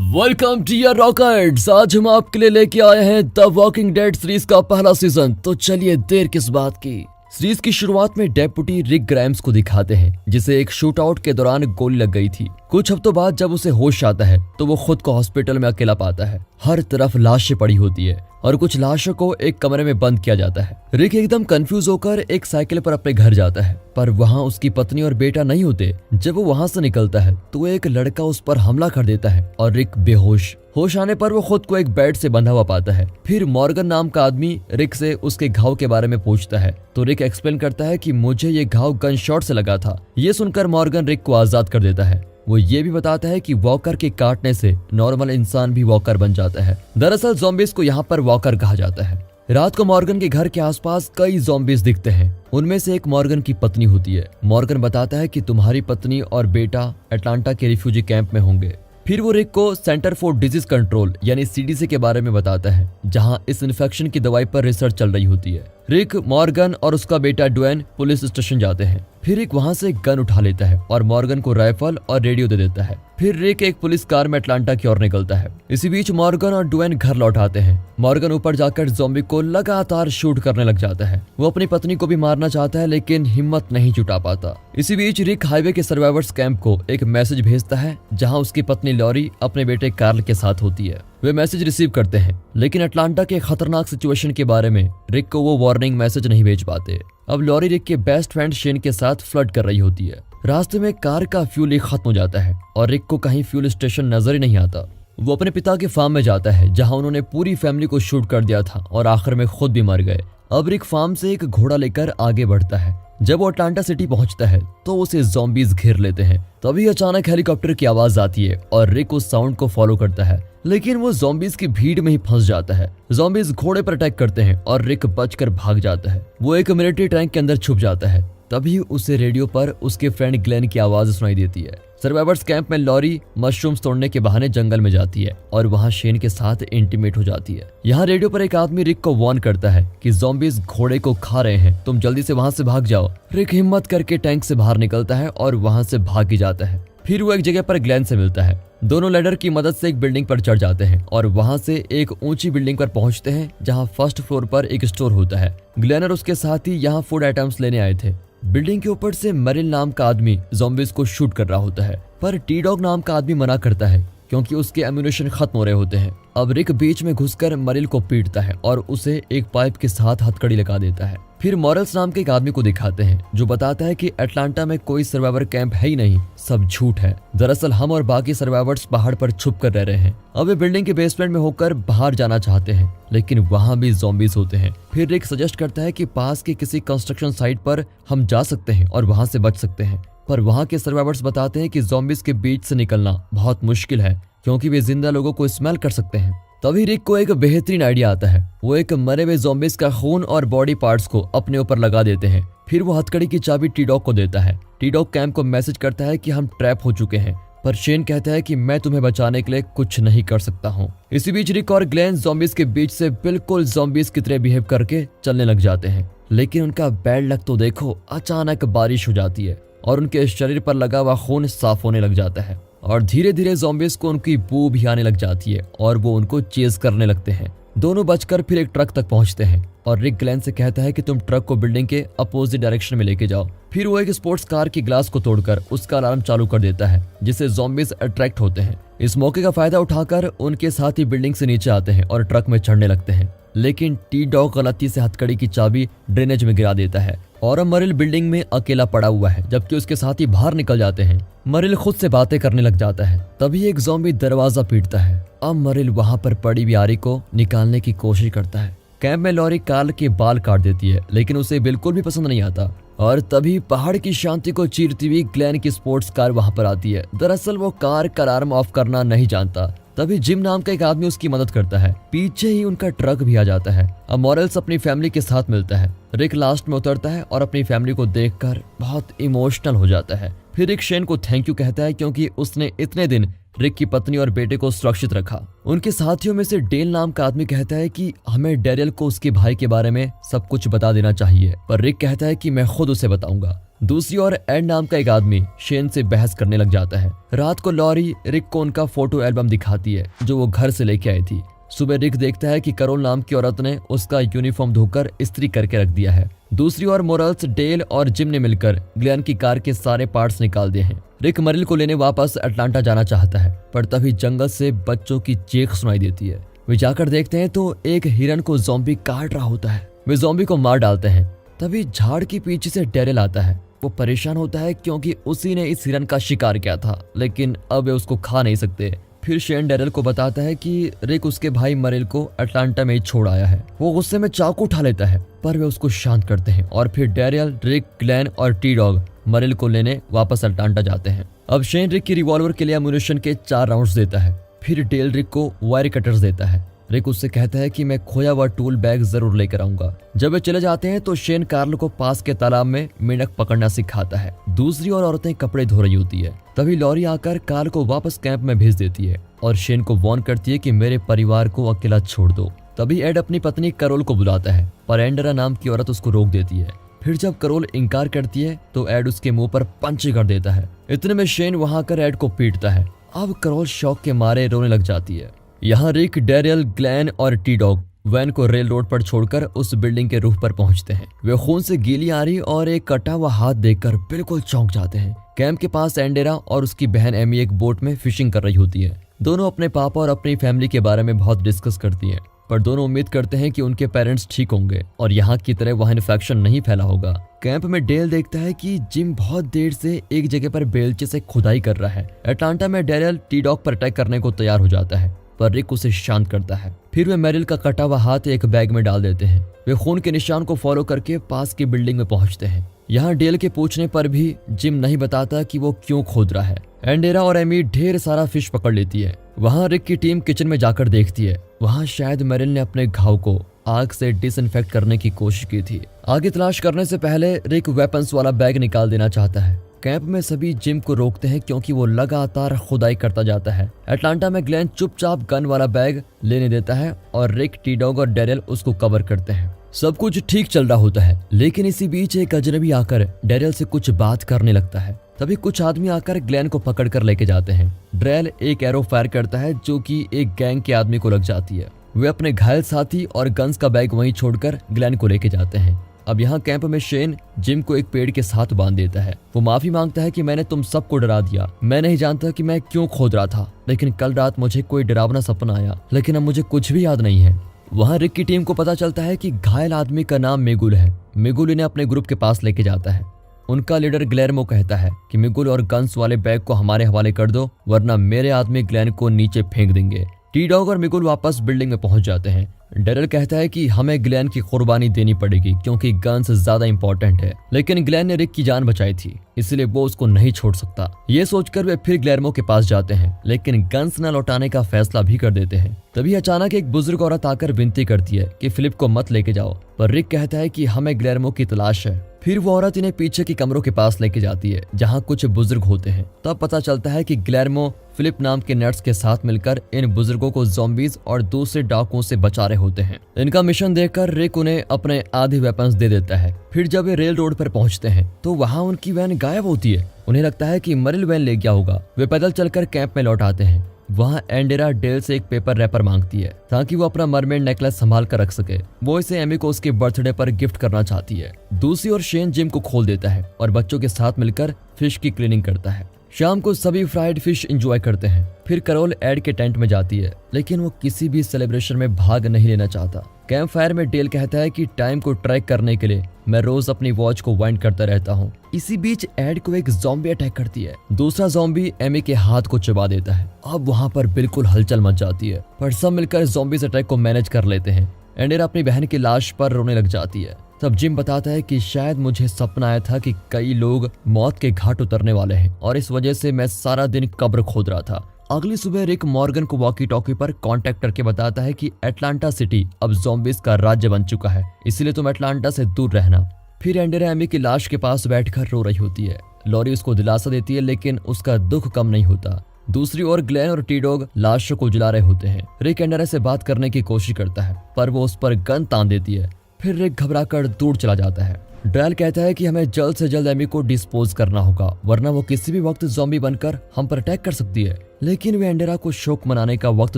Welcome to your rockets. आज हम आपके लिए लेके आए हैं द वॉकिंग डेड सीरीज का पहला सीजन। तो चलिए देर किस बात की। सीरीज की शुरुआत में डेप्यूटी रिक ग्राइम्स को दिखाते हैं जिसे एक शूट आउट के दौरान गोली लग गई थी। कुछ हफ्तों बाद जब उसे होश आता है तो वो खुद को हॉस्पिटल में अकेला पाता है। हर तरफ लाशें पड़ी होती है और कुछ लाशों को एक कमरे में बंद किया जाता है। रिक एकदम कंफ्यूज होकर एक साइकिल पर अपने घर जाता है, पर वहाँ उसकी पत्नी और बेटा नहीं होते। जब वो वहाँ से निकलता है तो एक लड़का उस पर हमला कर देता है और रिक बेहोश। होश आने पर वो खुद को एक बेड से बंधा हुआ पाता है। फिर मॉर्गन नाम का आदमी रिक से उसके घाव के बारे में पूछता है तो रिक एक्सप्लेन करता है कि मुझे ये घाव गन शॉट से लगा था। ये सुनकर मॉर्गन रिक को आजाद कर देता है। वो ये भी बताता है कि वॉकर के काटने से नॉर्मल इंसान भी वॉकर बन जाता है। दरअसल ज़ॉम्बीज़ को यहाँ पर वॉकर कहा जाता है। रात को मॉर्गन के घर के आसपास कई ज़ॉम्बीज़ दिखते हैं। उनमें से एक मॉर्गन की पत्नी होती है। मॉर्गन बताता है कि तुम्हारी पत्नी और बेटा अटलांटा के रिफ्यूजी कैंप में होंगे। फिर वो रिक को सेंटर फॉर डिजीज कंट्रोल यानी सीडीसी के बारे में बताता है, जहां इस इन्फेक्शन की दवाई पर रिसर्च चल रही होती है। रिक, मॉर्गन और उसका बेटा ड्वेन पुलिस स्टेशन जाते हैं। फिर रिक वहां से गन उठा लेता है और मॉर्गन को राइफल और रेडियो दे देता है। फिर रिक एक पुलिस कार में अटलांटा की ओर निकलता है। इसी बीच मॉर्गन और ड्वेन घर लौट आते हैं। मॉर्गन ऊपर जाकर ज़ॉम्बी को लगातार शूट करने लग जाता है। वो अपनी पत्नी को भी मारना चाहता है लेकिन हिम्मत नहीं जुटा पाता। इसी बीच रिक हाईवे के सर्वाइवर्स कैंप को एक मैसेज भेजता है, जहां उसकी पत्नी लॉरी अपने बेटे कार्ल के साथ होती है। वे मैसेज रिसीव करते हैं लेकिन अटलांटा के खतरनाक सिचुएशन के बारे में रिक को वो वार्निंग मैसेज नहीं भेज पाते। अब लॉरी रिक के बेस्ट फ्रेंड शेन के साथ फ्लर्ट कर रही होती है। रास्ते में कार का फ्यूल ही खत्म हो जाता है और रिक को कहीं फ्यूल स्टेशन नजर ही नहीं आता। वो अपने पिता के फार्म में जाता है जहां उन्होंने पूरी फैमिली को शूट कर दिया था और आखिर में खुद भी मर गए। अब रिक फार्म से एक घोड़ा लेकर आगे बढ़ता है। जब वो अटलांटा सिटी पहुंचता है तो उसे ज़ॉम्बीज़ घेर लेते हैं। तभी अचानक हेलीकॉप्टर की आवाज आती है और रिक उस साउंड को फॉलो करता है, लेकिन वो ज़ॉम्बीज़ की भीड़ में ही फंस जाता है। ज़ॉम्बीज़ घोड़े पर अटैक करते हैं और रिक बचकर भाग जाता है। वो एक मिलिट्री टैंक के अंदर छुप जाता है। तभी उसे रेडियो पर उसके फ्रेंड ग्लेन की आवाज सुनाई देती है। सर्वाइवर्स कैंप में लॉरी मशरूम्स तोड़ने के बहाने जंगल में जाती है और वहां शेन के साथ इंटीमेट हो जाती है। यहाँ रेडियो पर एक आदमी रिक को वार्न करता है कि ज़ॉम्बीज़ घोड़े को खा रहे हैं, तुम जल्दी से वहां से भाग जाओ। रिक हिम्मत करके टैंक से बाहर निकलता है और वहां से भाग ही जाता है। फिर वो एक जगह पर ग्लेन से मिलता है। दोनों लैडर की मदद से एक बिल्डिंग पर चढ़ जाते हैं और वहां से एक ऊंची बिल्डिंग पर पहुंचते हैं जहां फर्स्ट फ्लोर पर एक स्टोर होता है। ग्लेन और उसके साथ ही यहाँ फूड आइटम्स लेने आए थे। बिल्डिंग के ऊपर से मरिल नाम का आदमी ज़ॉम्बीज़ को शूट कर रहा होता है, पर टी डॉग नाम का आदमी मना करता है क्योंकि उसके एम्यूनेशन खत्म हो रहे होते हैं। अब रिक बीच में घुसकर मरिल को पीटता है और उसे एक पाइप के साथ हथकड़ी लगा देता है। फिर मॉरल्स नाम के एक आदमी को दिखाते हैं जो बताता है कि अटलांटा में कोई सर्वाइवर कैंप है ही नहीं, सब झूठ है। दरअसल हम और बाकी सर्वाइवर्स पहाड़ पर छुप कर रह रहे हैं। अब वे बिल्डिंग के बेसमेंट में होकर बाहर जाना चाहते हैं लेकिन वहां भी ज़ॉम्बीज़ होते हैं। फिर रिक सजेस्ट करता है कि पास के किसी कंस्ट्रक्शन साइट पर हम जा सकते हैं और वहां से बच सकते हैं, पर वहां के सर्वाइवर्स बताते हैं कि ज़ॉम्बीज़ के बीच से निकलना बहुत मुश्किल है क्योंकि वे जिंदा लोगों को स्मेल कर सकते हैं। तभी रिक को एक बेहतरीन आइडिया आता है। वो एक मरे हुए ज़ॉम्बीज़ का खून और बॉडी पार्ट्स को अपने ऊपर लगा देते हैं। फिर वो हथकड़ी की चाबी टी डॉग को देता है। टी डॉग कैंप को मैसेज करता है कि हम ट्रैप हो चुके हैं, पर शेन कहता है कि मैं तुम्हें बचाने के लिए कुछ नहीं कर सकता हूँ। इसी बीच रिक और ग्लेन ज़ॉम्बीज़ के बीच से बिल्कुल ज़ॉम्बीज़ की तरह बिहेव करके चलने लग जाते हैं, लेकिन उनका बैड लक तो देखो, अचानक बारिश हो जाती है और उनके शरीर पर लगा हुआ खून साफ होने लग जाता है और धीरे धीरे ज़ॉम्बीज़ को उनकी बू भी आने लग जाती है और वो उनको चेज करने लगते हैं। दोनों बचकर फिर एक ट्रक तक पहुंचते हैं और रिक ग्लेन से कहता है कि तुम ट्रक को बिल्डिंग के अपोजिट डायरेक्शन में लेके जाओ। फिर वो एक स्पोर्ट्स कार की ग्लास को तोड़कर उसका अलार्म चालू कर देता है, जिससे ज़ॉम्बीज़ अट्रैक्ट होते हैं। इस मौके का फायदा उठाकर उनके साथी बिल्डिंग से नीचे आते हैं और ट्रक में चढ़ने लगते हैं, लेकिन टी डॉग गलती से हथकड़ी की चाबी ड्रेनेज में गिरा देता है और अब मरिल बिल्डिंग में अकेला पड़ा हुआ है जबकि उसके साथी बाहर निकल जाते हैं। मरिल खुद से बातें करने लग जाता है। तभी एक ज़ॉम्बी दरवाजा पीटता है। अब मरिल वहां पर पड़ी हुई आरी को निकालने की कोशिश करता है। कैंप में लॉरी कार्ल के बाल काट देती है लेकिन उसे बिल्कुल भी पसंद नहीं आता और तभी पहाड़ की शांति को चीरती हुई ग्लेन की स्पोर्ट्स कार वहां पर आती है। दरअसल वो कार का अलार्म ऑफ करना नहीं जानता। तभी जिम नाम का एक आदमी उसकी मदद करता है। पीछे ही उनका ट्रक भी आ जाता है। अब मॉरल्स अपनी फैमिली के साथ मिलता है। रिक लास्ट में उतरता है और अपनी फैमिली को देखकर बहुत इमोशनल हो जाता है। फिर रिक शेन को थैंक यू कहता है क्योंकि उसने इतने दिन रिक की पत्नी और बेटे को सुरक्षित रखा। उनके साथियों में से डेल नाम का आदमी कहता है कि हमें डैरियल को उसके भाई के बारे में सब कुछ बता देना चाहिए, पर रिक कहता है कि मैं खुद उसे बताऊंगा। दूसरी ओर एड नाम का एक आदमी शेन से बहस करने लग जाता है। रात को लॉरी रिक को उनका फोटो एल्बम दिखाती है जो वो घर से लेके आई थी। सुबह रिक देखता है कि करोल नाम की औरत ने उसका यूनिफॉर्म धोकर इस्त्री करके रख दिया है। दूसरी ओर मोरल्स, डेल और जिम ने मिलकर ग्लेन की कार के सारे पार्ट्स निकाल दिए हैं। रिक मरिल को लेने वापस अटलांटा जाना चाहता है, पर तभी जंगल से बच्चों की चीख सुनाई देती है। वे जाकर देखते हैं तो एक हिरन को ज़ॉम्बी काट रहा होता है। वे ज़ॉम्बी को मार डालते हैं। तभी झाड़ के पीछे से डैरियल आता है। वो परेशान होता है क्योंकि उसी ने इस हिरन का शिकार किया था, लेकिन अब वे उसको खा नहीं सकते। फिर शेन डैरियल को बताता है कि रिक उसके भाई मरिल को अटलांटा में ही छोड़ आया है। वो गुस्से में चाकू उठा लेता है, पर वे उसको शांत करते हैं और फिर डैरियल, रिक, ग्लेन और टी डॉग मरिल को लेने वापस अटलांटा जाते हैं। अब शेन रिक की रिवॉल्वर के लिए एमुनिशन के 4 राउंड्स देता है। फिर डेल रिक को वायर कटर्स देता है। रिक उससे कहता है कि मैं खोया हुआ टूल बैग जरूर लेकर आऊंगा। जब वे चले जाते हैं तो शेन कार्ल को पास के तालाब में मेंढक पकड़ना सिखाता है। दूसरी ओर औरतें कपड़े धो रही होती है। तभी लॉरी आकर कार्ल को वापस कैंप में भेज देती है और शेन को वार्न करती है कि मेरे परिवार को अकेला छोड़ दो। तभी एड अपनी पत्नी करोल को बुलाता है, पर एंडरा नाम की औरत उसको रोक देती है। फिर जब करोल इनकार करती है तो एड उसके मुंह पर पंच कर देता है। इतने में शेन वहां आकर एड को पीटता है। अब करोल शौक के मारे रोने लग जाती है। यहाँ रिक, डैरियल, ग्लेन और टी डॉग वैन को रेल रोड पर छोड़कर उस बिल्डिंग के रूफ पर पहुंचते हैं। वे खून से गीली आ रही और एक कटा हुआ हाथ देखकर बिल्कुल चौंक जाते हैं। कैंप के पास एंडेरा और उसकी बहन एमी एक बोट में फिशिंग कर रही होती है। दोनों अपने पापा और अपनी फैमिली के बारे में बहुत डिस्कस करती हैं, पर दोनों उम्मीद करते हैं कि उनके पेरेंट्स ठीक होंगे और यहाँ की तरह वहाँ इन्फेक्शन नहीं फैला होगा। कैंप में डेल देखता है कि जिम बहुत देर से एक जगह पर बेलचे से खुदाई कर रहा है। अटलांटा में डैरियल टी डॉग पर अटैक करने को तैयार हो जाता है, पर रिक उसे शांत करता है। फिर वे मैरिल का कटा हुआ हाथ एक बैग में डाल देते हैं। वे खून के निशान को फॉलो करके पास की बिल्डिंग में पहुंचते हैं। यहाँ डेल के पूछने पर भी जिम नहीं बताता कि वो क्यों खोद रहा है। एंडेरा और एमी ढेर सारा फिश पकड़ लेती है। वहाँ रिक की टीम किचन में जाकर देखती है। वहाँ शायद मैरिल ने अपने घाव को आग से डिसइंफेक्ट करने की कोशिश की थी। आगे तलाश करने से पहले रिक वेपन्स वाला बैग निकाल देना चाहता है। कैंप में सभी जिम को रोकते हैं क्योंकि वो लगातार खुदाई करता जाता है। अटलांटा में ग्लेन चुपचाप गन वाला बैग लेने देता है और रिक, टी डॉग और डैरियल उसको कवर करते हैं। सब कुछ ठीक चल रहा होता है, लेकिन इसी बीच एक अजनबी आकर डैरियल से कुछ बात करने लगता है। तभी कुछ आदमी आकर ग्लेन को पकड़ कर लेके जाते हैं। ड्रेल एक एरो फायर करता है जो कि एक गैंग के आदमी को लग जाती है। वे अपने घायल साथी और गन्स का बैग वहीं छोड़कर ग्लेन को लेके जाते हैं। अब यहाँ कैंप में शेन जिम को एक पेड़ के साथ बांध देता है। वो माफी मांगता है कि मैंने तुम सबको डरा दिया। मैं नहीं जानता कि मैं क्यों खोद रहा था, लेकिन कल रात मुझे कोई डरावना सपना आया, लेकिन अब मुझे कुछ भी याद नहीं है। वहाँ रिक की टीम को पता चलता है कि घायल आदमी का नाम मिगुल है। मिगुल इन्हें अपने ग्रुप के पास लेके जाता है। उनका लीडर ग्लेरमो कहता है कि मिगुल और गन्स वाले बैग को हमारे हवाले कर दो, वरना मेरे आदमी ग्लेन को नीचे फेंक देंगे। टी डॉग और मिगुल वापस बिल्डिंग में पहुंच जाते हैं। डैरियल कहता है कि हमें ग्लेन की कुर्बानी देनी पड़ेगी क्योंकि गन्स ज्यादा इंपॉर्टेंट है, लेकिन ग्लेन ने रिक की जान बचाई थी, इसलिए वो उसको नहीं छोड़ सकता। ये सोचकर वे फिर ग्लेरमो के पास जाते हैं, लेकिन गन्स न लौटाने का फैसला भी कर देते हैं। तभी अचानक एक बुजुर्ग औरत आकर विनती करती है कि फिलिप को मत लेके जाओ, पर रिक कहता है कि हमें ग्लेरमो की तलाश है। फिर वो औरत इन्हें पीछे के कमरों के पास लेके जाती है जहाँ कुछ बुजुर्ग होते हैं। तब पता चलता है कि ग्लेरमो फिलिप नाम के नर्स के साथ मिलकर इन बुजुर्गों को ज़ॉम्बीज और दूसरे डाकुओं से बचा रहे होते हैं। इनका मिशन देखकर रिक उन्हें अपने आधे वेपन्स दे देता है। फिर जब वे रेल रोड पर पहुंचते हैं तो वहाँ उनकी वैन गायब होती है। उन्हें लगता है कि मरिल वैन ले गया होगा। वे पैदल चलकर कैंप में लौट आते हैं। वहाँ एंडेरा डेल से एक पेपर रैपर मांगती है ताकि वो अपना मरमेड नेकलेस संभाल कर रख सके। वो इसे एमी को उसके बर्थडे पर गिफ्ट करना चाहती है। दूसरी ओर शेन जिम को खोल देता है और बच्चों के साथ मिलकर फिश की क्लीनिंग करता है। शाम को सभी फ्राइड फिश एंजॉय करते हैं। फिर करोल एड के टेंट में जाती है, लेकिन वो किसी भी सेलिब्रेशन में भाग नहीं लेना चाहता। कैंप फायर में डेल कहता है कि टाइम को ट्रैक करने के लिए मैं रोज अपनी वॉच को वाइंड करता रहता हूँ। इसी बीच एड को एक ज़ॉम्बी अटैक करती है। दूसरा ज़ॉम्बी एमी के हाथ को चबा देता है। अब वहाँ पर बिल्कुल हलचल मच जाती है, पर सब मिलकर ज़ॉम्बीज़ अटैक को मैनेज कर लेते हैं। एंडेरा अपनी बहन की लाश पर रोने लग जाती है। तब जिम बताता है कि शायद मुझे सपना आया था कि कई लोग मौत के घाट उतरने वाले हैं और इस वजह से मैं सारा दिन कब्र खोद रहा था। अगली सुबह रिक मॉर्गन को वॉकी टॉकी पर कांटेक्ट करके बताता है कि अटलांटा सिटी अब ज़ॉम्बीज़ का राज्य बन चुका है, इसलिए तुम अटलांटा से दूर रहना। फिर एंडेरा एमी की लाश के पास बैठकर रो रही होती है। लॉरी उसको दिलासा देती है, लेकिन उसका दुख कम नहीं होता। दूसरी ओर ग्लेन और टी डॉग लाशों को जला रहे होते हैं। रिक एंडेरा से बात करने की कोशिश करता है पर वो उस पर गन तान देती है। फिर रिक घबराकर दूर चला जाता है। ड्रैल कहता है कि हमें जल्द से जल्द एमी को डिस्पोज करना होगा वरना वो किसी भी वक्त ज़ॉम्बी बनकर हम पर अटैक कर सकती है। लेकिन वे एंडेरा को शोक मनाने का वक्त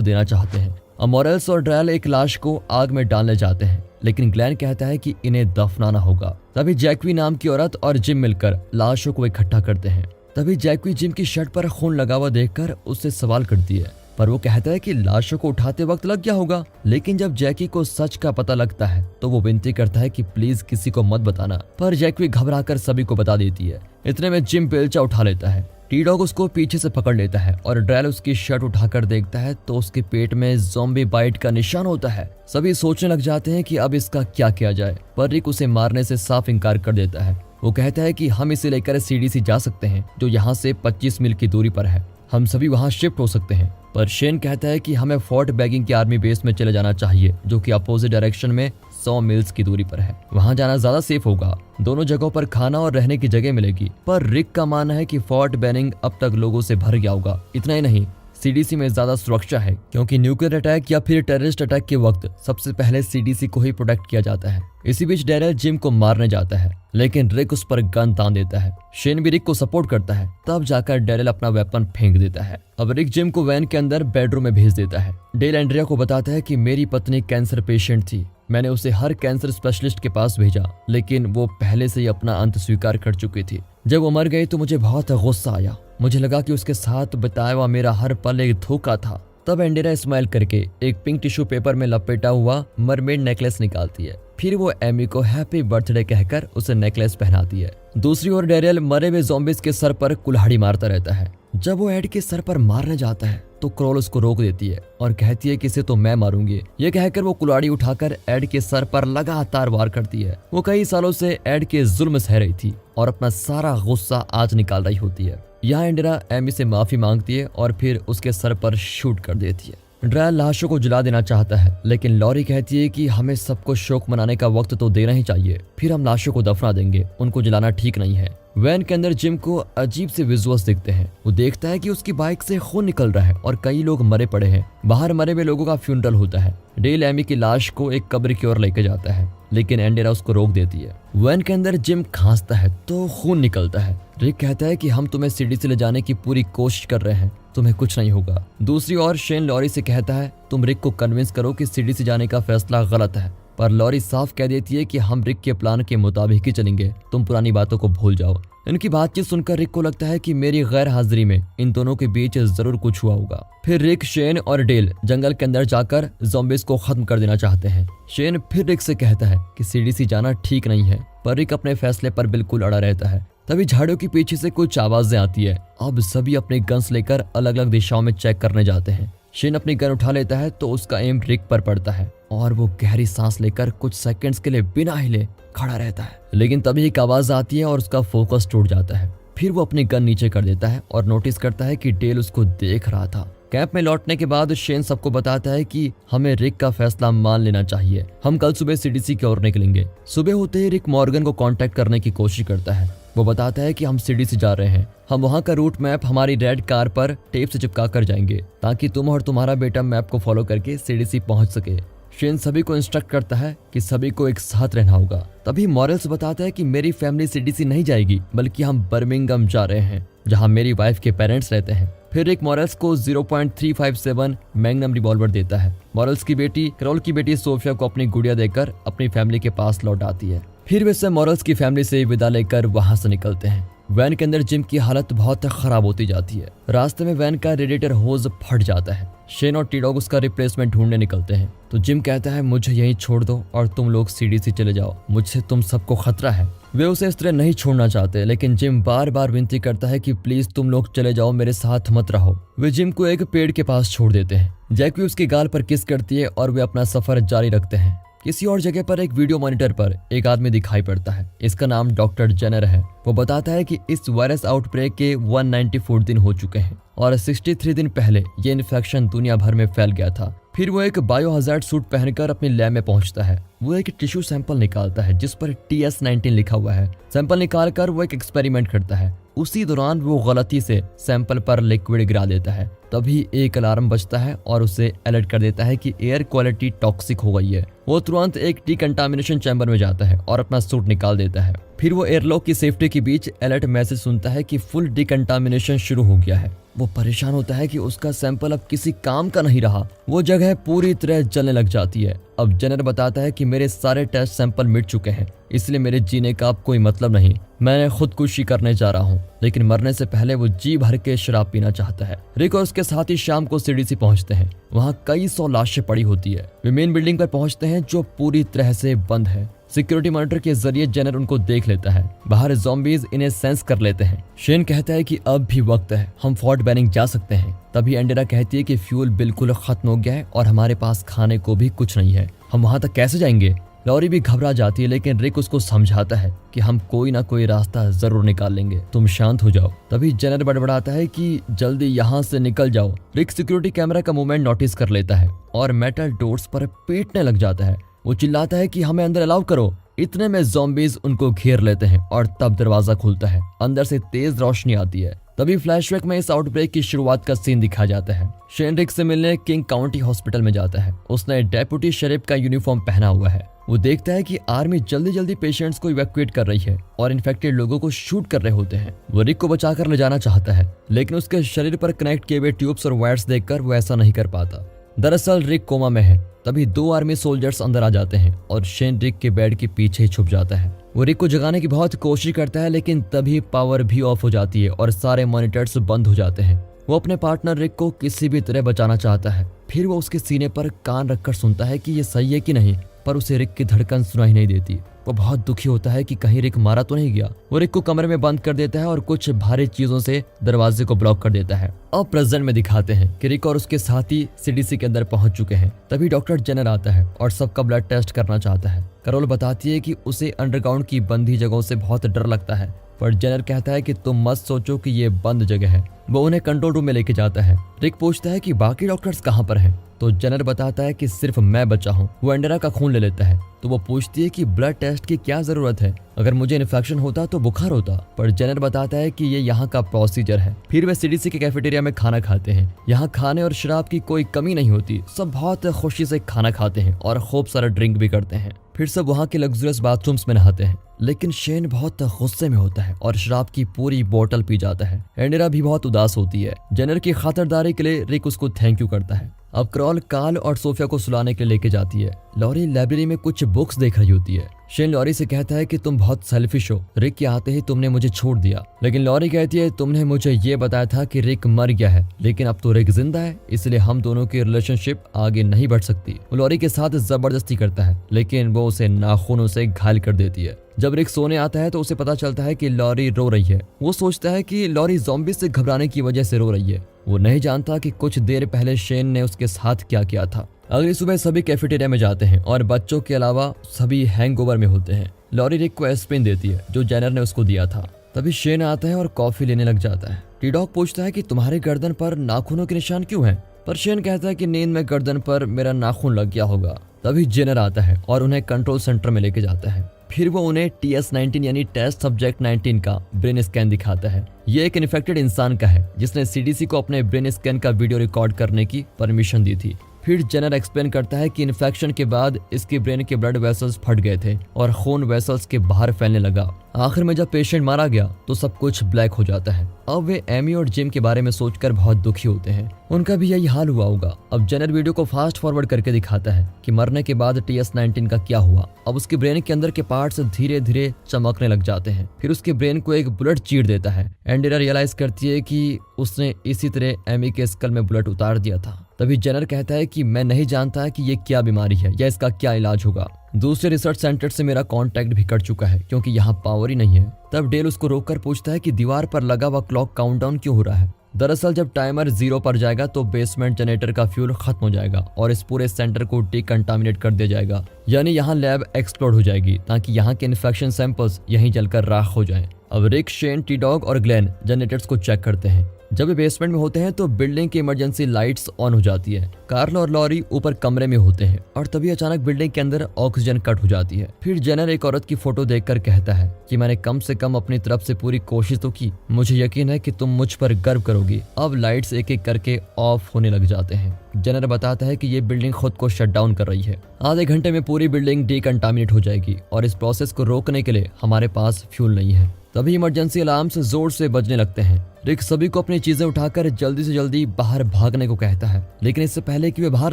देना चाहते हैं। मॉरेल्स और ड्रैल एक लाश को आग में डालने जाते हैं लेकिन ग्लेन कहता है कि इन्हें दफनाना होगा। तभी जैक्वी नाम की औरत और जिम मिलकर लाशों को इकट्ठा करते हैं। तभी जैक्वी जिम की शर्ट पर खून लगा हुआ देखकर उससे सवाल करती है पर वो कहता है कि लाशों को उठाते वक्त लग गया होगा। लेकिन जब जैकी को सच का पता लगता है तो वो विनती करता है कि प्लीज किसी को मत बताना, पर जैक्वी घबराकर सभी को बता देती है। इतने में जिम बेलचा उठा लेता है। टी डॉग उसको पीछे से पकड़ लेता है और ड्रैल उसकी शर्ट उठाकर देखता है तो उसके पेट में ज़ॉम्बी बाइट का निशान होता है। सभी सोचने लग जाते हैं कि अब इसका क्या किया जाए, पर रिक उसे मारने से साफ इनकार कर देता है। वो कहता है कि हम इसे लेकर सीडीसी जा सकते हैं जो यहाँ से 25 मील की दूरी पर है, हम सभी वहाँ शिफ्ट हो सकते हैं। पर शेन कहता है कि हमें फोर्ट बैगिंग की आर्मी बेस में चले जाना चाहिए जो कि अपोजिट डायरेक्शन में 100 मील्स की दूरी पर है, वहाँ जाना ज्यादा सेफ होगा। दोनों जगहों पर खाना और रहने की जगह मिलेगी। पर रिक का मानना है कि फोर्ट बेनिंग अब तक लोगों से भर गया होगा। इतना ही नहीं, सीडीसी में ज्यादा सुरक्षा है क्योंकि न्यूक्लियर अटैक या फिर टेररिस्ट अटैक के वक्त सबसे पहले सीडीसी को ही प्रोटेक्ट किया जाता है। इसी बीच डैरेल जिम को मारने जाता है लेकिन रिक उस पर गन तान देता है। शेन भी रिक को सपोर्ट करता है। तब जाकर डैरेल अपना वेपन फेंक देता है। अब रिक जिम को वैन के अंदर बेडरूम में भेज देता है। डेल एंड्रिया को बताता है कि मेरी पत्नी कैंसर पेशेंट थी, मैंने उसे हर कैंसर स्पेशलिस्ट के पास भेजा लेकिन वो पहले से ही अपना अंत स्वीकार कर चुकी थी। जब वो मर गई तो मुझे बहुत गुस्सा आया, मुझे लगा कि उसके साथ बिताया हुआ मेरा हर पल एक धोखा था। तब एंडेरा स्माइल करके एक पिंक टिश्यू पेपर में लपेटा हुआ मरमेड नेकलेस निकालती है। फिर वो एमी को हैप्पी बर्थडे कहकर उसे नेकलेस पहनाती है। दूसरी ओर डैरियल मरे हुए ज़ॉम्बीज़ के सर पर कुल्हाड़ी मारता रहता है। जब वो एड के सर पर मारने जाता है तो क्रॉल उसको रोक देती है और कहती है कि इसे तो मैं मारूंगी। ये कहकर वो कुल्हाड़ी उठाकर एड के सर पर लगातार वार करती है। वो कई सालों से एड के जुल्म सह रही थी और अपना सारा गुस्सा आज निकाल रही होती है। यहाँ एंडेरा एमी से माफी मांगती है और फिर उसके सर पर शूट कर देती है। ड्रायल लाशों को जला देना चाहता है लेकिन लॉरी कहती है कि हमें सबको शोक मनाने का वक्त तो देना ही चाहिए, फिर हम लाशों को दफना देंगे, उनको जलाना ठीक नहीं है। वैन के अंदर जिम को अजीब से विजुअल्स दिखते हैं। वो देखता है कि उसकी बाइक से खून निकल रहा है और कई लोग मरे पड़े हैं। बाहर मरे हुए लोगों का फ्यूनरल होता है। डेल एमी की लाश को एक कब्र की ओर लेके जाता है लेकिन एंडेरा उसको रोक देती है। वैन के अंदर जिम खांसता है तो खून निकलता है। रिक कहता है कि हम तुम्हें सिटी से ले जाने की पूरी कोशिश कर रहे हैं, तुम्हें कुछ नहीं होगा। दूसरी ओर शेन लॉरी से कहता है तुम रिक को कन्विंस करो कि सिटी से जाने का फैसला गलत है, पर लॉरी साफ कह देती है कि हम रिक के प्लान के मुताबिक ही चलेंगे, तुम पुरानी बातों को भूल जाओ। इनकी बातचीत सुनकर रिक को लगता है कि मेरी गैर हाजिरी में इन दोनों के बीच जरूर कुछ हुआ होगा। फिर रिक, शेन और डेल जंगल के अंदर जाकर ज़ॉम्बीज़ को खत्म कर देना चाहते हैं। शेन फिर रिक से कहता है कि सीडीसी जाना ठीक नहीं है, पर रिक अपने फैसले पर बिल्कुल अड़ा रहता है। तभी झाड़ियों के पीछे से कुछ आवाजें आती है। अब सभी अपने गन्स लेकर अलग अलग दिशाओं में चेक करने जाते हैं। शेन अपनी गन उठा लेता है तो उसका एम रिक पर पड़ता है और वो गहरी सांस लेकर कुछ सेकंड्स के लिए बिना हिले खड़ा रहता है। लेकिन तभी एक आवाज आती है और उसका फोकस टूट जाता है। फिर वो अपनी गन नीचे कर देता है और नोटिस करता है कि डेल उसको देख रहा था। कैंप में लौटने के बाद शेन सबको बताता है कि हमें रिक का फैसला मान लेना चाहिए, हम कल सुबह सीडीसी की ओर निकलेंगे। सुबह होते ही रिक मॉर्गन को कांटेक्ट करने की कोशिश करता है। वो बताता है कि हम सीडीसी जा रहे हैं, हम वहाँ का रूट मैप हमारी रेड कार पर टेप से चिपका कर जाएंगे ताकि तुम और तुम्हारा बेटा मैप को फॉलो करके सीडीसी पहुँच सके। शेन सभी को इंस्ट्रक्ट करता है कि सभी को एक साथ रहना होगा। तभी मॉरेल्स बताता है कि मेरी फैमिली सीडीसी नहीं जाएगी, बल्कि हम बर्मिंगम जा रहे हैं जहाँ मेरी वाइफ के पेरेंट्स रहते हैं। फिर रिक मॉरेल्स को 0.357 मैग्नम रिवॉल्वर देता है। मॉरेल्स की बेटी क्रॉल की बेटी सोफिया को अपनी गुड़िया देकर अपनी फैमिली के पास लौट आती है। फिर वे सब मॉरेल्स की फैमिली से विदा लेकर वहां से निकलते हैं। वैन के अंदर जिम की हालत बहुत खराब होती जाती है। रास्ते में वैन का रेडिएटर होज फट जाता है। शेन और टी-डॉग उसका रिप्लेसमेंट ढूंढने निकलते हैं तो जिम कहता है मुझे यहीं छोड़ दो और तुम लोग सीडीसी चले जाओ, मुझसे तुम सबको खतरा है। वे उसे इस तरह नहीं छोड़ना चाहते लेकिन जिम बार बार विनती करता है कि प्लीज तुम लोग चले जाओ, मेरे साथ मत रहो। वे जिम को एक पेड़ के पास छोड़ देते हैं। जैक्वी उसके गाल पर किस करती है और वे अपना सफर जारी रखते हैं। किसी और जगह पर एक वीडियो मॉनिटर पर एक आदमी दिखाई पड़ता है। इसका नाम डॉक्टर जेनर है। वो बताता है कि इस वायरस आउटब्रेक के 194 दिन हो चुके हैं और 63 दिन पहले ये इन्फेक्शन दुनिया भर में फैल गया था। फिर वो एक बायोहजार्ड सूट पहनकर अपने लैब में पहुंचता है। वो एक टिश्यू सैंपल निकालता है जिस पर TS19 लिखा हुआ है। सैंपल निकालकर वो एक एक्सपेरिमेंट करता है। उसी दौरान वो गलती से सैंपल पर लिक्विड गिरा देता है। तभी एक अलार्म बजता है और उसे अलर्ट कर देता है कि एयर क्वालिटी टॉक्सिक हो गई है। वो तुरंत एक डिकंटामिनेशन चैम्बर में जाता है और अपना सूट निकाल देता है। फिर वो एयरलॉक की सेफ्टी के बीच अलर्ट मैसेज सुनता है कि फुल डिकंटामिनेशन शुरू हो गया है। वो परेशान होता है कि उसका सैंपल अब किसी काम का नहीं रहा। वो जगह पूरी तरह जलने लग जाती है। अब जेनर बताता है कि मेरे सारे टेस्ट सैंपल मिट चुके हैं, इसलिए मेरे जीने का अब कोई मतलब नहीं। मैं खुदकुशी करने जा रहा हूँ। लेकिन मरने से पहले वो जी भर के शराब पीना चाहता है। रिक और उसके साथी शाम को CDC पहुंचते हैं। वहाँ कई 100 लाशें पड़ी होती है। वे मेन बिल्डिंग पर पहुंचते हैं जो पूरी तरह से बंद है। सिक्योरिटी मॉनिटर के जरिए जेनर उनको देख लेता है। बाहर ज़ॉम्बीज इन्हें सेंस कर लेते हैं। शेन कहता है कि अब भी वक्त है, हम फोर्ट बेनिंग जा सकते हैं। तभी एंडेरा कहती है कि फ्यूल बिल्कुल खत्म हो गया है और हमारे पास खाने को भी कुछ नहीं है, हम वहां तक कैसे जाएंगे। लॉरी भी घबरा जाती है, लेकिन रिक उसको समझाता है कि हम कोई ना कोई रास्ता जरूर निकाल लेंगे, तुम शांत हो जाओ। तभी जेनर बड़बड़ाता है कि जल्दी यहाँ से निकल जाओ। रिक सिक्योरिटी कैमरा का मूवमेंट नोटिस कर लेता है और मेटल डोर्स पर पीटने लग जाता है। वो चिल्लाता है कि हमें अंदर अलाउ करो। इतने में ज़ॉम्बीज उनको घेर लेते हैं और तब दरवाजा खुलता है। अंदर से तेज रोशनी आती है। तभी फ्लैशबैक में इस आउटब्रेक की शुरुआत का सीन दिखाया जाता है। शेन रिक से मिलने किंग काउंटी हॉस्पिटल में जाता है। उसने डेप्यूटी शेरिफ का यूनिफॉर्म पहना हुआ है। वो देखता है कि आर्मी जल्दी जल्दी पेशेंट्स को इवैक्यूएट कर रही है और इन्फेक्टेड लोगों को शूट कर रहे होते हैं। वो रिक को बचाकर ले जाना चाहता है, लेकिन उसके शरीर पर कनेक्ट किए हुए ट्यूब्स और वायर्स देखकर वो ऐसा नहीं कर पाता। दरअसल रिक कोमा में है। तभी 2 आर्मी सोल्जर्स अंदर आ जाते हैं और शेन रिक के बेड के पीछे ही छुप जाता है। वो रिक को जगाने की बहुत कोशिश करता है, लेकिन तभी पावर भी ऑफ हो जाती है और सारे मॉनिटर्स बंद हो जाते हैं। वो अपने पार्टनर रिक को किसी भी तरह बचाना चाहता है। फिर वो उसके सीने पर कान रखकर सुनता है कि ये सही है कि नहीं, पर उसे रिक की धड़कन सुनाई नहीं देती। वो बहुत दुखी होता है कि कहीं रिक मारा तो नहीं गया। वो रिक को कमरे में बंद कर देता है और कुछ भारी चीजों से दरवाजे को ब्लॉक कर देता है। अब प्रेजेंट में दिखाते हैं कि रिक और उसके साथी CDC के अंदर पहुंच चुके हैं। तभी डॉक्टर जेनर आता है और सबका ब्लड टेस्ट करना चाहता है। कैरोल बताती है कि उसे अंडरग्राउंड की बंदी जगहों से बहुत डर लगता है, पर जेनर कहता है कि तुम मत सोचो कि ये बंद जगह है। वो उन्हें कंट्रोल रूम में लेके जाता है। रिक पूछता है कि बाकी डॉक्टर्स कहाँ पर हैं, तो जेनर बताता है कि सिर्फ मैं बचा हूँ। वो एंडेरा का खून ले लेता है, तो वो पूछती है कि ब्लड टेस्ट की क्या जरूरत है, अगर मुझे इन्फेक्शन होता तो बुखार होता। पर जेनर बताता है कि ये यहाँ का प्रोसीजर है। फिर वे CDC के कैफेटेरिया में खाना खाते हैं। यहाँ खाने और शराब की कोई कमी नहीं होती। सब बहुत खुशी से खाना खाते हैं और खूब सारा ड्रिंक भी करते हैं। फिर सब वहाँ के लग्जरियस बाथरूम्स में नहाते हैं। लेकिन शेन बहुत गुस्से में होता है और शराब की पूरी बोतल पी जाता है। एंडेरा भी बहुत उदास होती है। जेनर की खातिरदारी के लिए रिक उसको थैंक यू करता है। अब क्रॉल काल और सोफिया को सुलाने के लिए लेके जाती है। लॉरी लाइब्रेरी में कुछ बुक्स देख रही होती है। शेन लॉरी से कहता है कि तुम बहुत सेल्फिश हो, रिक के आते ही तुमने मुझे छोड़ दिया। लेकिन लॉरी कहती है तुमने मुझे ये बताया था कि रिक मर गया है, लेकिन अब तो रिक जिंदा है, इसलिए हम दोनों की रिलेशनशिप आगे नहीं बढ़ सकती। वो लॉरी के साथ जबरदस्ती करता है, लेकिन वो उसे नाखूनों से घायल कर देती है। जब रिक सोने आता है तो उसे पता चलता है कि लॉरी रो रही है। वो सोचता है कि लॉरी ज़ॉम्बी से घबराने की वजह से रो रही है। वो नहीं जानता कि कुछ देर पहले शेन ने उसके साथ क्या किया था। अगली सुबह सभी कैफेटेरिया में जाते हैं और बच्चों के अलावा सभी हैंगओवर में होते हैं। लॉरी रिक को एस्प्रिन देती है जो जेनर ने उसको दिया था। तभी शेन आता है और कॉफी लेने लग जाता है। टी-डॉग पूछता है कि तुम्हारे गर्दन पर नाखूनों के निशान क्यों हैं? पर शेन कहता है कि नींद में गर्दन पर मेरा नाखून लग गया होगा। तभी जेनर आता है और उन्हें कंट्रोल सेंटर में लेके जाता है। फिर वो उन्हें TS19 यानी टेस्ट सब्जेक्ट 19 का ब्रेन स्कैन दिखाता है। ये एक इन्फेक्टेड इंसान का है जिसने CDC को अपने ब्रेन स्कैन का वीडियो रिकॉर्ड करने की परमिशन दी थी। फिर जेनर एक्सप्लेन करता है कि इन्फेक्शन के बाद इसके ब्रेन के ब्लड वेसल्स फट गए थे और खून वेसल्स के बाहर फैलने लगा। आखिर में जब पेशेंट मारा गया तो सब कुछ ब्लैक हो जाता है। अब वे एमी और जिम के बारे में सोचकर बहुत दुखी होते हैं। उनका भी यही हाल हुआ होगा। अब जेनर वीडियो को फास्ट फॉरवर्ड करके दिखाता है कि मरने के बाद TS19 का क्या हुआ। अब उसके ब्रेन के अंदर के पार्ट्स धीरे धीरे चमकने लग जाते हैं। फिर उसके ब्रेन को एक बुलेट चीर देता है। एंडेरा रियलाइज करती है कि उसने इसी तरह एमी के स्कल में बुलेट उतार दिया था। तभी जेनर कहता है कि मैं नहीं जानता कि ये क्या बीमारी है या इसका क्या इलाज होगा। दूसरे रिसर्च सेंटर से मेरा कांटेक्ट भी कट चुका है क्योंकि यहाँ पावर ही नहीं है। तब डेल उसको रोककर पूछता है कि दीवार पर लगा हुआ क्लॉक काउंटडाउन क्यों हो रहा है। दरअसल जब टाइमर 0 पर जाएगा तो बेसमेंट जनरेटर का फ्यूल खत्म हो जाएगा और इस पूरे सेंटर को डिकंटामिनेट कर दिया जाएगा, यानी यहाँ लैब एक्सप्लोड हो जाएगी ताकि यहाँ के इन्फेक्शन सैंपल्स यहीं जलकर राख हो जाएं। अब रिक, शेन, टी-डॉग और ग्लेन जनरेटर्स को चेक करते हैं। जब वे बेसमेंट में होते हैं तो बिल्डिंग की इमरजेंसी लाइट्स ऑन हो जाती है। कार्ल और लॉरी ऊपर कमरे में होते हैं और तभी अचानक बिल्डिंग के अंदर ऑक्सीजन कट हो जाती है। फिर जेनर एक औरत की फोटो देखकर कहता है कि मैंने कम से कम अपनी तरफ से पूरी कोशिश तो की, मुझे यकीन है कि तुम मुझ पर गर्व करोगी। अब लाइट्स एक एक करके ऑफ होने लग जाते हैं। जेनर बताता है कि ये बिल्डिंग खुद को शट डाउन कर रही है। आधे घंटे में पूरी बिल्डिंग डिकंटामिनेट हो जाएगी और इस प्रोसेस को रोकने के लिए हमारे पास फ्यूल नहीं है। तभी इमरजेंसी अलार्म्स जोर से बजने लगते हैं। रिक सभी को अपनी चीजें उठाकर जल्दी से जल्दी बाहर भागने को कहता है, लेकिन इससे पहले कि वे बाहर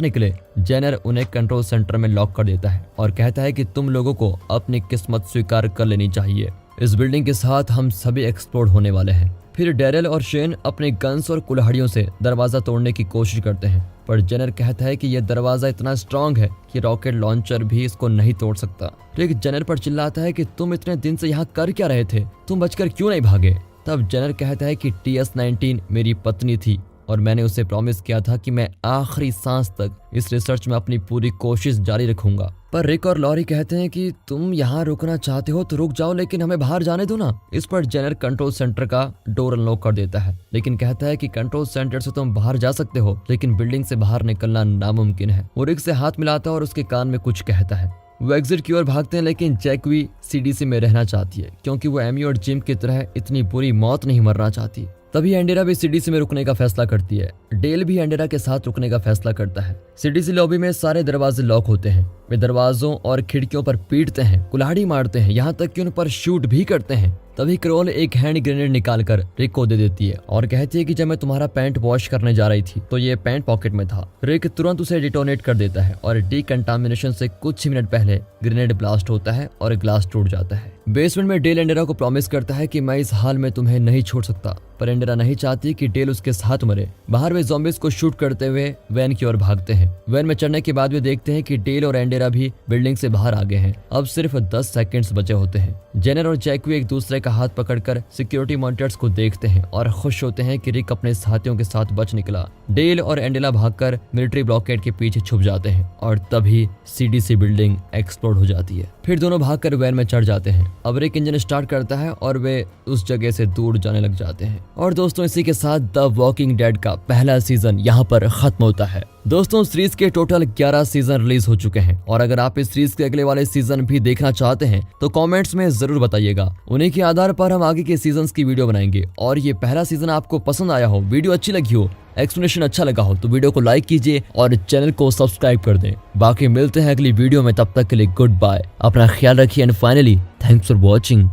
निकले जेनर उन्हें कंट्रोल सेंटर में लॉक कर देता है और कहता है कि तुम लोगों को अपनी किस्मत स्वीकार कर लेनी चाहिए। इस बिल्डिंग के साथ हम सभी एक्सप्लोड होने वाले हैं। फिर डेरिल और शेन अपने गन्स और कुल्हाड़ियों से दरवाजा तोड़ने की कोशिश करते हैं, पर जेनर कहता है कि यह दरवाजा इतना स्ट्रांग है कि रॉकेट लॉन्चर भी इसको नहीं तोड़ सकता। रिक जेनर पर चिल्लाता है कि तुम इतने दिन से यहाँ कर क्या रहे थे, तुम बचकर क्यों नहीं भागे। तब जेनर कहता है कि TS-19 मेरी पत्नी थी और मैंने उसे प्रॉमिस किया था कि मैं आखिरी सांस तक इस रिसर्च में अपनी पूरी कोशिश जारी रखूंगा। पर रिक और लॉरी कहते हैं कि तुम यहाँ रुकना चाहते हो तो रुक जाओ, लेकिन हमें बाहर जाने दो ना। इस पर जेनर कंट्रोल सेंटर का डोर अनलॉक कर देता है, लेकिन कहता है कि कंट्रोल सेंटर से तुम बाहर जा सकते हो, लेकिन बिल्डिंग से बाहर निकलना नामुमकिन है। वो रिक से हाथ मिलाता है और उसके कान में कुछ कहता है। वो एग्जिट की ओर भागते हैं, लेकिन जैक्वी CDC में रहना चाहती है क्योंकि वो एमी और जिम की तरह इतनी बुरी मौत नहीं मरना चाहती। तभी एंडेरा भी CDC में रुकने का फैसला करती है। डेल भी एंडेरा के साथ रुकने का फैसला करता है। CDC लॉबी में सारे दरवाजे लॉक होते हैं। वे दरवाजों और खिड़कियों पर पीटते हैं, कुल्हाड़ी मारते हैं, यहाँ तक कि उन पर शूट भी करते हैं। तभी क्रोल एक हैंड ग्रेनेड निकालकर रिक को दे देती है और कहती है कि जब मैं तुम्हारा पैंट वॉश करने जा रही थी तो ये पैंट पॉकेट में था। रिक तुरंत उसे डिटोनेट कर देता है और डिकंटामिनेशन से कुछ ही मिनट पहले ग्रेनेड ब्लास्ट होता है और ग्लास टूट जाता है। बेसमेंट में डेल एंडेरा को प्रॉमिस करता है कि मैं इस हाल में तुम्हें नहीं छोड़ सकता, पर एंडेरा नहीं चाहती कि डेल उसके साथ मरे। बाहर वे ज़ॉम्बीज़ को शूट करते हुए वैन की ओर भागते हैं। वैन में चढ़ने के बाद वे देखते हैं कि डेल और एंडेरा भी बिल्डिंग से बाहर आ गए हैं। अब सिर्फ 10 सेकंड्स बचे होते हैं। जेनर और जैक्वी एक दूसरे का हाथ पकड़कर सिक्योरिटी मॉनिटर्स को देखते हैं और खुश होते हैं कि रिक अपने साथियों के साथ बच निकला। डेल और एंडेला भागकर मिलिट्री ब्लॉकेड के पीछे छुप जाते हैं और तभी CDC बिल्डिंग एक्सप्लोड हो जाती है। फिर दोनों भागकर वैन में चढ़ जाते हैं। अब रिक इंजन स्टार्ट करता है और वे उस जगह से दूर जाने लग जाते हैं। और दोस्तों इसी के साथ द वॉकिंग डेड का पहला सीजन यहाँ पर खत्म होता है। दोस्तों सीरीज के टोटल 11 सीजन रिलीज हो चुके हैं और अगर आप इस सीरीज के अगले वाले सीजन भी देखना चाहते हैं तो कमेंट्स में जरूर बताइएगा। उन्हीं के आधार पर हम आगे के सीजन्स की वीडियो बनाएंगे। और ये पहला सीजन आपको पसंद आया हो, वीडियो अच्छी लगी हो, एक्सप्लेनेशन अच्छा लगा हो तो वीडियो को लाइक कीजिए और चैनल को सब्सक्राइब कर दें। बाकी मिलते हैं अगली वीडियो में, तब तक के लिए गुड बाय, अपना ख्याल रखिए and finally thanks for watching.